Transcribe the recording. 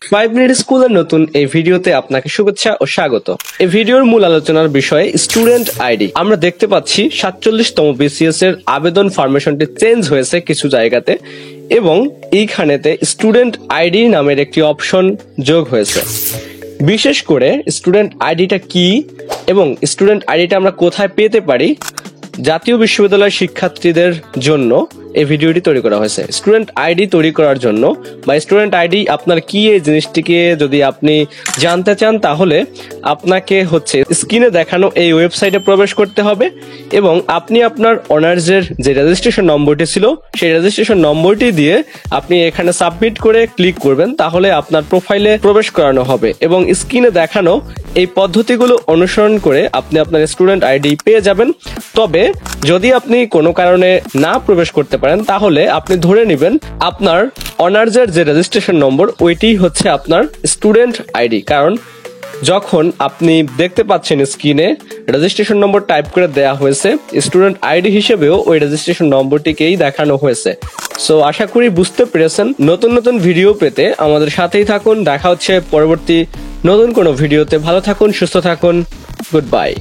5 minute স্কুলের নতুন এই ভিডিওতে আপনাকে শুভেচ্ছা ও স্বাগত। এই ভিডিওর মূল আলোচনার বিষয় স্টুডেন্ট আইডি। আমরা দেখতে পাচ্ছি 47তম বিসিএস এর আবেদন ফরমেশনটি চেঞ্জ হয়েছে কিছু জায়গাতে এবং এইখানেতে স্টুডেন্ট আইডি নামের একটি অপশন যোগ হয়েছে। বিশেষ করে স্টুডেন্ট আইডিটা কি এবং স্টুডেন্ট আইডিটা আমরা কোথায় পেতে পারি, জাতীয় বিশ্ববিদ্যালয়ের শিক্ষার্থীদের জন্য এই ভিডিওটি তৈরি করা হয়েছে। স্টুডেন্ট আইডি তৈরি করার জন্য বা স্টুডেন্ট আইডি আপনার কি, এই জিনিসটিকে যদি আপনি জানতে চান তাহলে আপনাকে স্ক্রিনে দেখানো এই ওয়েবসাইটে প্রবেশ করতে হবে এবং আপনি আপনার অনার্সের যে রেজিস্ট্রেশন নম্বরটি ছিল সেই রেজিস্ট্রেশন নম্বরটি দিয়ে আপনি এখানে সাবমিট করে ক্লিক করবেন, তাহলে আপনার প্রোফাইলে প্রবেশ করানো হবে এবং স্ক্রিনে দেখানো এই পদ্ধতিগুলো অনুসরণ করে আপনি আপনার স্টুডেন্ট আইডি পেয়ে যাবেন। তবে যদি আপনি কোনো কারণে না প্রবেশ করতে পারেন তাহলে আপনি ধরে নেবেন আপনার অনার্সের যে রেজিস্ট্রেশন নম্বর ওইটি হচ্ছে আপনার স্টুডেন্ট আইডি, কারণ যখন আপনি দেখতে পাচ্ছেন স্ক্রিনে রেজিস্ট্রেশন নম্বর টাইপ করে দেয়া হয়েছে, স্টুডেন্ট আইডি হিসেবেও ওই রেজিস্ট্রেশন নম্বরটিকেই দেখানো হয়েছে। সো আশা করি বুঝতে পেরেছেন। নতুন নতুন ভিডিও পেতে আমাদের সাথেই থাকুন। দেখা হচ্ছে পরবর্তী নতুন কোনো ভিডিওতে। ভালো থাকুন, সুস্থ থাকুন। Good bye.